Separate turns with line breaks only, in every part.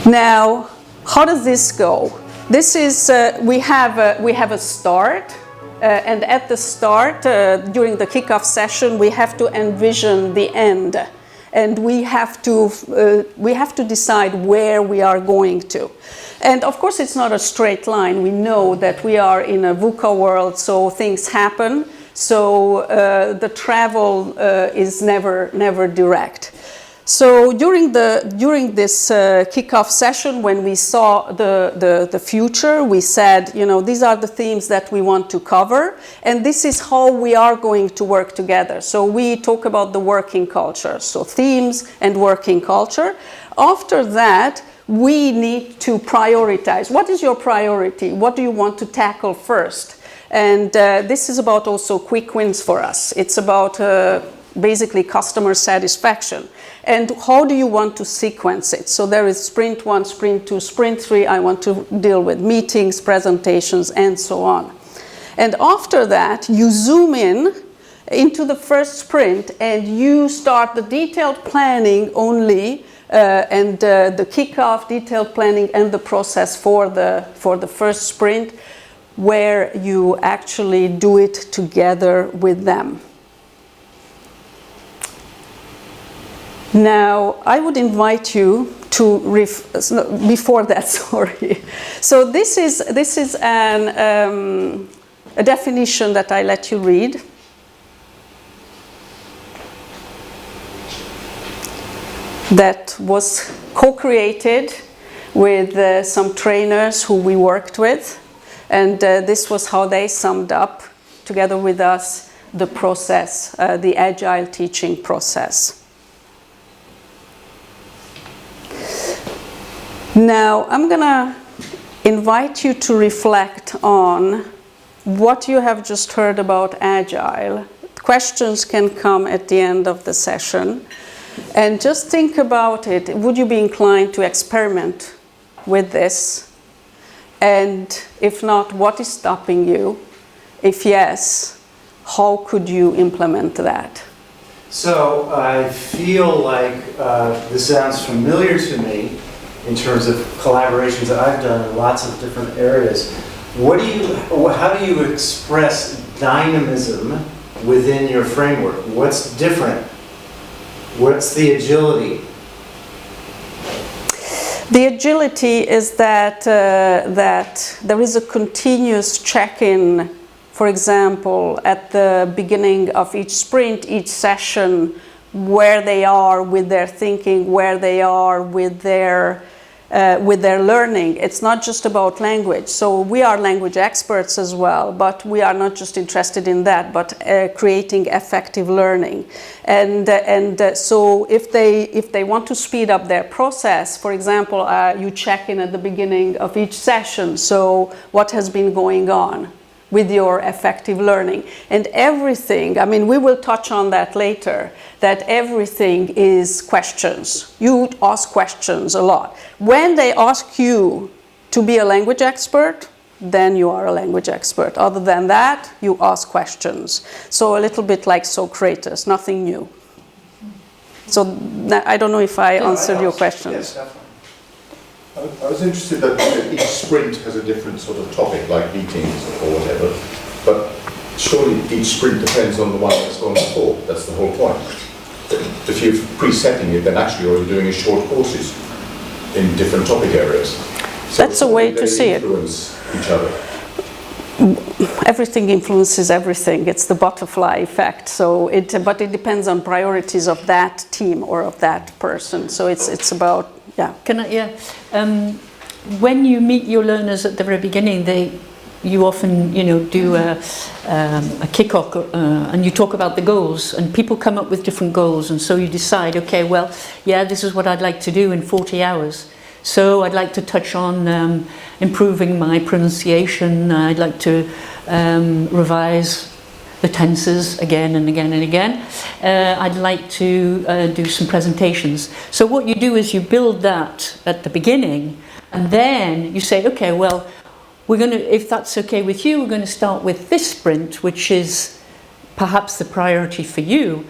Now, how does this go? This is, we have a start, and at the start, during the kickoff session, we have to envision the end. And we have to decide where we are going to. And of course, it's not a straight line. We know that we are in a VUCA world, so things happen. So the travel is never direct. So during this kickoff session, when we saw the future, we said, you know, these are the themes that we want to cover, and this is how we are going to work together. So we talk about the working culture, so themes and working culture. After that, we need to prioritize. What is your priority? What do you want to tackle first? And this is about also quick wins for us. It's about basically customer satisfaction. And how do you want to sequence it? So there is sprint 1, sprint 2, sprint 3. I want to deal with meetings, presentations, and so on. And after that, you zoom in into the first sprint and you start the detailed planning only and the kickoff, detailed planning, and the process for the first sprint, where you actually do it together with them. Now, I would invite you to before that, sorry. So this is a definition that I let you read. That was co-created with some trainers who we worked with, and this was how they summed up, together with us, the process, the Agile teaching process. Now, I'm going to invite you to reflect on what you have just heard about Agile. Questions can come at the end of the session. And just think about it. Would you be inclined to experiment with this? And if not, what is stopping you? If yes, how could you implement that?
So I feel like this sounds familiar to me in terms of collaborations that I've done in lots of different areas. How do you express dynamism within your framework? What's different? What's the agility?
The agility is that there is a continuous check-in, for example, at the beginning of each sprint, each session, where they are with their thinking, where they are with their learning. It's not just about language. So we are language experts as well, but we are not just interested in that, but creating effective learning. And so if they want to speed up their process, for example, you check in at the beginning of each session. So what has been going on with your effective learning? And everything, I mean, we will touch on that later, that everything is questions. You ask questions a lot. When they ask you to be a language expert, then you are a language expert. Other than that, you ask questions. So a little bit like Socrates, nothing new. So I don't know if I answered your questions.
Yes, definitely.
I was interested that each sprint has a different sort of topic, like meetings or whatever, but surely each sprint depends on the one that's gone before. That's the whole point. If you're presetting it, then actually all you're doing is short courses in different topic areas. So
that's a way to see it.
Influence each other.
Everything influences everything. It's the butterfly effect. So but it depends on priorities of that team or of that person. So it's about, yeah.
When you meet your learners at the very beginning, you often do a kickoff and you talk about the goals, and people come up with different goals, and so you decide, okay, well, yeah, this is what I'd like to do in 40 hours. So I'd like to touch on improving my pronunciation. I'd like to revise the tenses again and again and again. I'd like to do some presentations. So what you do is you build that at the beginning, and then you say, okay, well, we're going to, if that's okay with you, we're going to start with this sprint, which is perhaps the priority for you.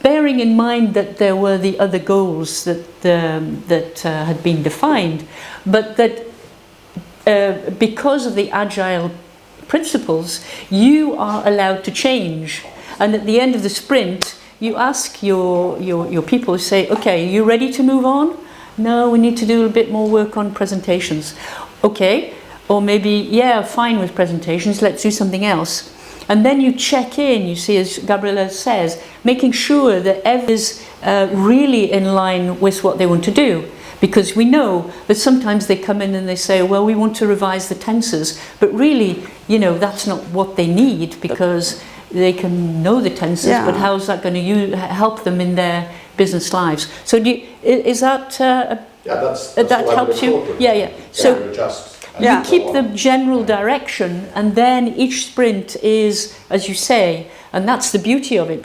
bearing in mind that there were the other goals that had been defined, but that because of the Agile principles, you are allowed to change. And at the end of the sprint, you ask your people, say, okay, are you ready to move on? No, we need to do a bit more work on presentations. Okay, or maybe, yeah, fine with presentations, let's do something else. And then you check in, you see, as Gabriella says, making sure that everything is really in line with what they want to do. Because we know that sometimes they come in and they say, well, we want to revise the tenses, but really, you know, that's not what they need, because they can know the tenses,
Yeah.
but how's that going to help them in their business lives? So is that
Yeah, that's
that
what I would
helps you?
incorporate.
Yeah, yeah. So
you adjust. and
Yeah.
so
keep
on.
the general direction, and then each sprint is, as you say, and that's the beauty of it.